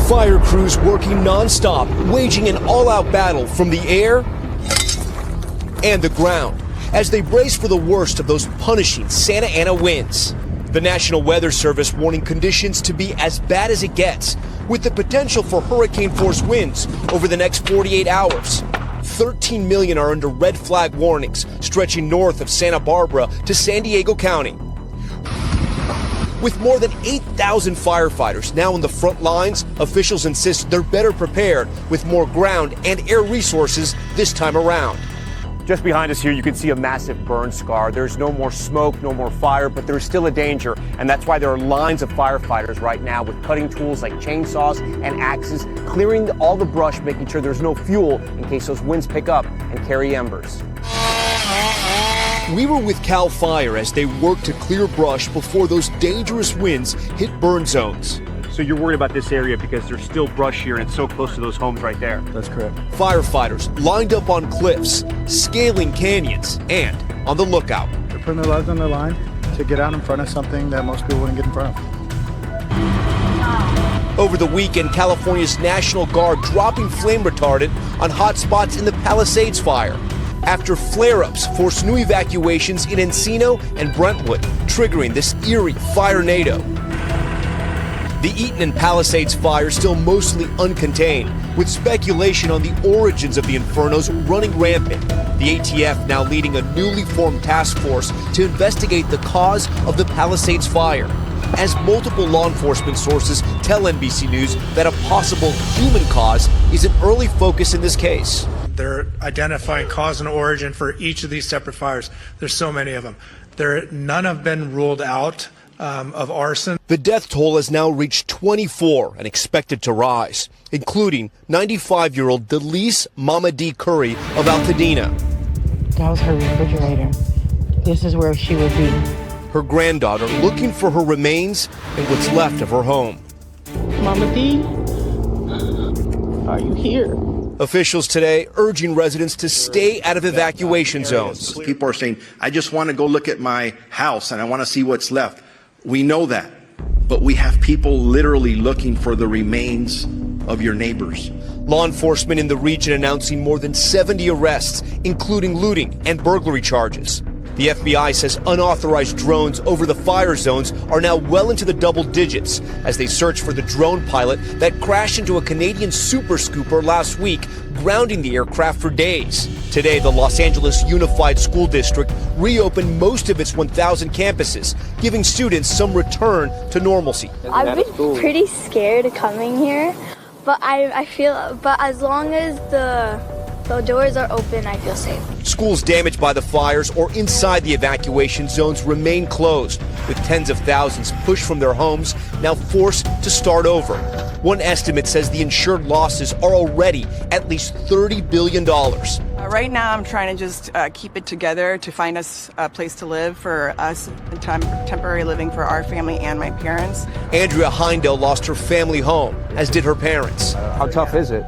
Fire crews working non-stop, waging an all-out battle from the air and the ground as they brace for the worst of those punishing Santa Ana winds. The National Weather Service warning conditions to be as bad as it gets, with the potential for hurricane-force winds over the next 48 hours. 13 million are under red flag warnings, stretching north of Santa Barbara to San Diego County. With more than 8,000 firefighters now on the front lines, officials insist they're better prepared with more ground and air resources this time around. Just behind us here, you can see a massive burn scar. There's no more smoke, no more fire, but there's still a danger. And that's why there are lines of firefighters right now with cutting tools like chainsaws and axes, clearing all the brush, making sure there's no fuel in case those winds pick up and carry embers. We were with CAL FIRE as they worked to clear brush before those dangerous winds hit burn zones. So you're worried about this area because there's still brush here and it's so close to those homes right there. That's correct. Firefighters lined up on cliffs, scaling canyons, and on the lookout. They're putting their lives on the line to get out in front of something that most people wouldn't get in front of. Over the weekend, California's National Guard dropping flame retardant on hot spots in the Palisades fire. After flare-ups forced new evacuations in Encino and Brentwood, triggering this eerie fire tornado. The Eaton and Palisades fire still mostly uncontained, with speculation on the origins of the infernos running rampant. The ATF now leading a newly formed task force to investigate the cause of the Palisades fire, as multiple law enforcement sources tell NBC News that a possible human cause is an early focus in this case. They're identifying cause and origin for each of these separate fires. There's so many of them. None have been ruled out of arson. The death toll has now reached 24 and expected to rise, including 95-year-old Delise Mama D. Curry of Altadena. That was her refrigerator. This is where she would be. Her granddaughter looking for her remains and what's left of her home. Mama D, are you here? Officials today urging residents to stay out of evacuation zones. People are saying, I just want to go look at my house and I want to see what's left. We know that, but we have people literally looking for the remains of your neighbors. Law enforcement in the region announcing more than 70 arrests, including looting and burglary charges. The FBI says unauthorized drones over the fire zones are now well into the double digits as they search for the drone pilot that crashed into a Canadian super scooper last week, grounding the aircraft for days. Today, the Los Angeles Unified School District reopened most of its 1,000 campuses, giving students some return to normalcy. I've been pretty scared coming here, but but as long as the doors are open, I feel safe. Schools damaged by the fires or inside the evacuation zones remain closed, with tens of thousands pushed from their homes, now forced to start over. One estimate says the insured losses are already at least $30 billion. Right now, I'm trying to just keep it together to find us a place to live for us, temporary living for our family and my parents. Andrea Heindel lost her family home, as did her parents. How tough is it?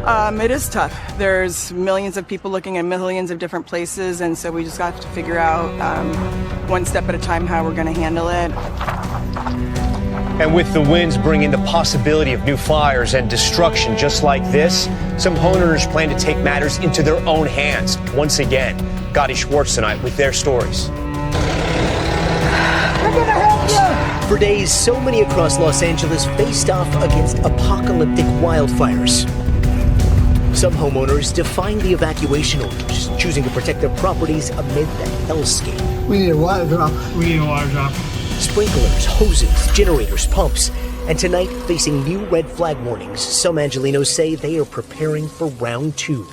It is tough. There's millions of people looking at millions of different places, and so we just got to figure out one step at a time how we're going to handle it. And with the winds bringing the possibility of new fires and destruction just like this, some homeowners plan to take matters into their own hands. Once again, Gadi, Schwartz tonight with their stories. For days, so many across Los Angeles faced off against apocalyptic wildfires. Some homeowners defying the evacuation orders, choosing to protect their properties amid the hellscape. We need a water drop. We need a water drop. Sprinklers, hoses, generators, pumps, and tonight facing new red flag warnings, some Angelenos say they are preparing for round two.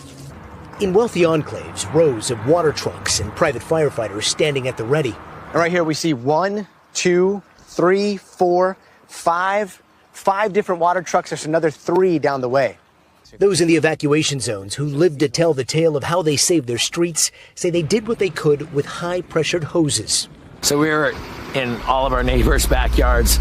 In wealthy enclaves, rows of water trucks and private firefighters standing at the ready. And right here we see 1, 2, 3, 4, 5 different water trucks. There's another 3 down the way. Those in the evacuation zones who lived to tell the tale of how they saved their streets say they did what they could with high-pressured hoses. So we were in all of our neighbors' backyards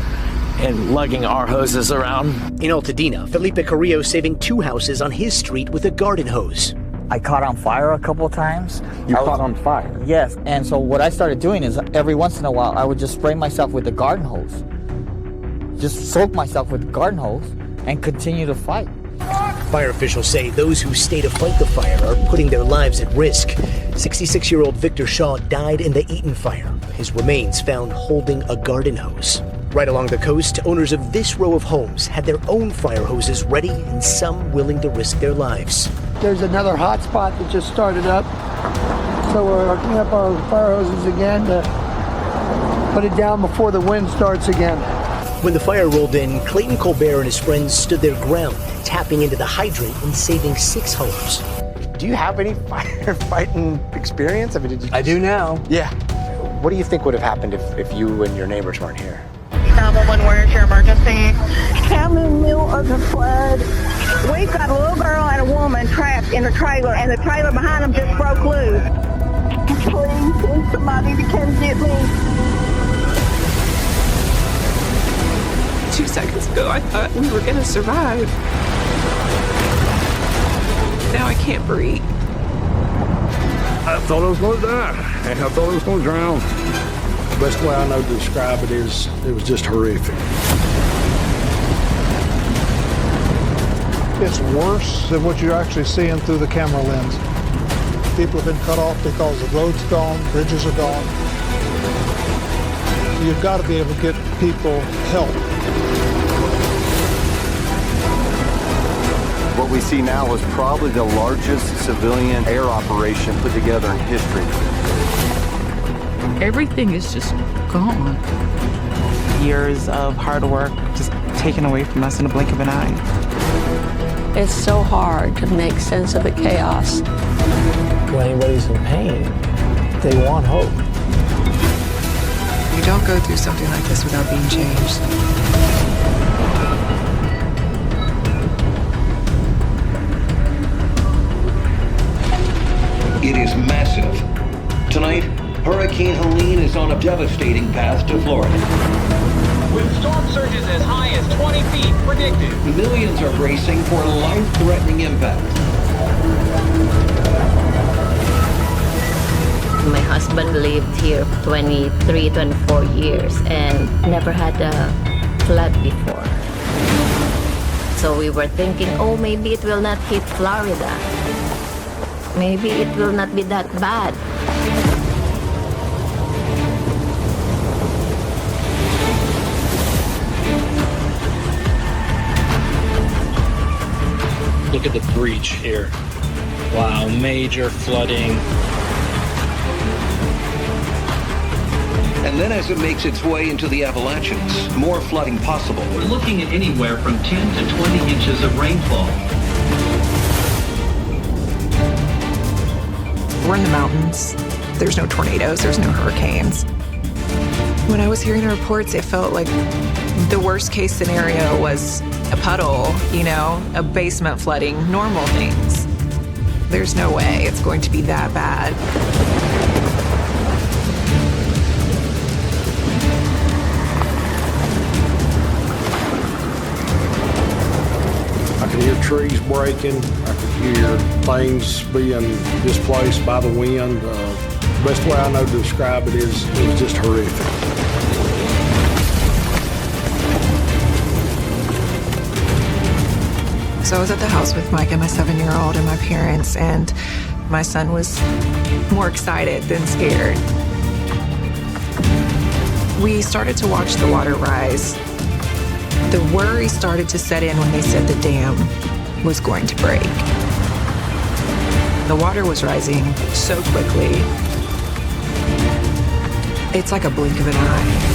and lugging our hoses around. In Altadena, Felipe Carrillo saving 2 houses on his street with a garden hose. I caught on fire a couple of times. You caught on fire? Yes, and so what I started doing is every once in a while I would just spray myself with the garden hose. Just soak myself with the garden hose. and continue to fight. Fire officials say those who stay to fight the fire are putting their lives at risk. 66-year-old Victor Shaw died in the Eaton fire. His remains found holding a garden hose. Right along the coast, owners of this row of homes had their own fire hoses ready and some willing to risk their lives. There's another hot spot that just started up. So we're hooking up our fire hoses again to put it down before the wind starts again. When the fire rolled in, Clayton Colbert and his friends stood their ground, tapping into the hydrant and saving 6 homes. Do you have any firefighting experience? I mean, I do now. Yeah. What do you think would have happened if you and your neighbors weren't here? 911, where is your emergency? I'm in the middle of the flood. We've got a little girl and a woman trapped in the trailer, and the trailer behind them just broke loose. Please, somebody to come get me. 2 seconds ago, I thought we were going to survive. Now I can't breathe. I thought I was going to die. I thought I was going to drown. The best way I know to describe it is it was just horrific. It's worse than what you're actually seeing through the camera lens. People have been cut off because the road's gone, bridges are gone. You've got to be able to get people help. What we see now is probably the largest civilian air operation put together in history. Everything is just gone. Years of hard work just taken away from us in a blink of an eye. It's so hard to make sense of the chaos. When anybody's in pain, they want hope. You don't go through something like this without being changed. It is massive. Tonight, Hurricane Helene is on a devastating path to Florida. With storm surges as high as 20 feet predicted. Millions are bracing for a life-threatening impact. My husband lived here 23, 24 years and never had a flood before. So we were thinking, oh, maybe it will not hit Florida. Maybe it will not be that bad. Look at the breach here. Wow, major flooding. And then as it makes its way into the Appalachians, more flooding possible. We're looking at anywhere from 10 to 20 inches of rainfall. We're in the mountains. There's no tornadoes, there's no hurricanes. When I was hearing the reports, it felt like the worst case scenario was a puddle, you know, a basement flooding, normal things. There's no way it's going to be that bad. I could hear trees breaking. I could hear things being displaced by the wind. The best way I know to describe it is it was just horrific. So I was at the house with Mike and my 7-year-old and my parents, and my son was more excited than scared. We started to watch the water rise. The worry started to set in when they said the dam was going to break. The water was rising so quickly. It's like a blink of an eye.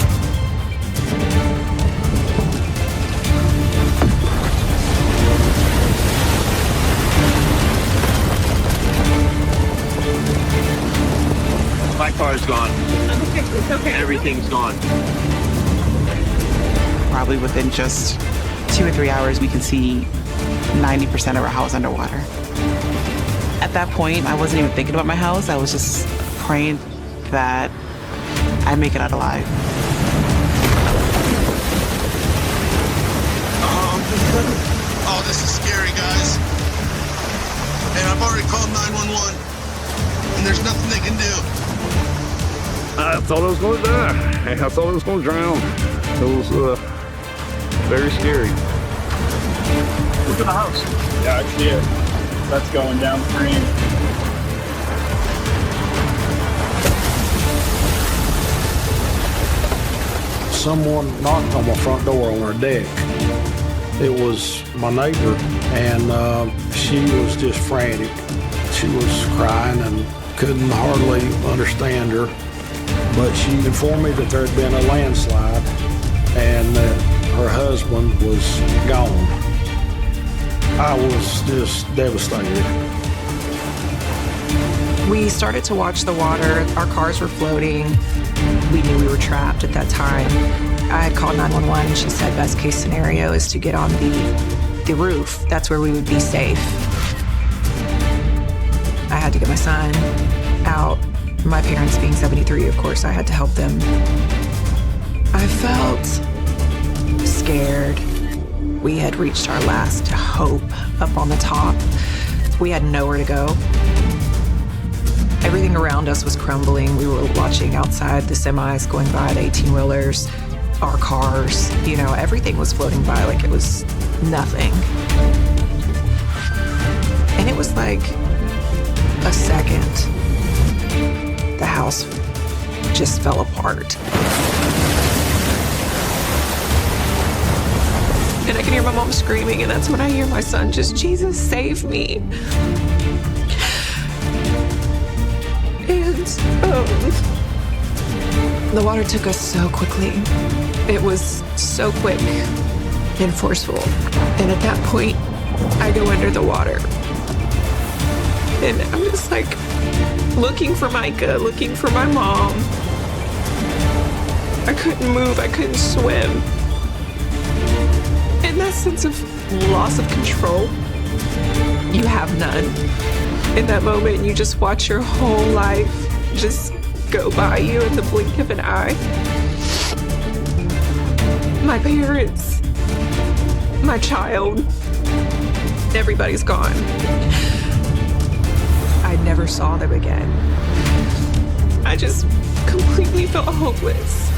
My car's gone. It's okay. Everything's gone. Probably within just 2 or 3 hours, we can see 90% of our house underwater. At that point, I wasn't even thinking about my house. I was just praying that I'd make it out alive. Oh, this is scary, guys. And I've already called 911, and there's nothing they can do. I thought I was going to die. I thought I was going to drown. It was very scary. Look at the house. Yeah, I see it. That's going downstream. Someone knocked on my front door on our deck. It was my neighbor, and she was just frantic. She was crying and couldn't hardly understand her. But she informed me that there had been a landslide and that her husband was gone. I was just devastated. We started to watch the water. Our cars were floating. We knew we were trapped at that time. I had called 911 and she said best case scenario is to get on the roof. That's where we would be safe. I had to get my son out. My parents being 73, of course, I had to help them. I felt scared. We had reached our last hope up on the top. We had nowhere to go. Everything around us was crumbling. We were watching outside the semis going by, the 18-wheelers, our cars, everything was floating by like it was nothing. And it was like a second. The house just fell apart. And I can hear my mom screaming, and that's when I hear my son just, Jesus, save me. And the water took us so quickly. It was so quick and forceful. And at that point, I go under the water. And I'm just like looking for Micah, looking for my mom. I couldn't move, I couldn't swim. And that sense of loss of control, you have none. In that moment, you just watch your whole life just go by you in the blink of an eye. My parents, my child, everybody's gone. I never saw them again. I just completely felt hopeless.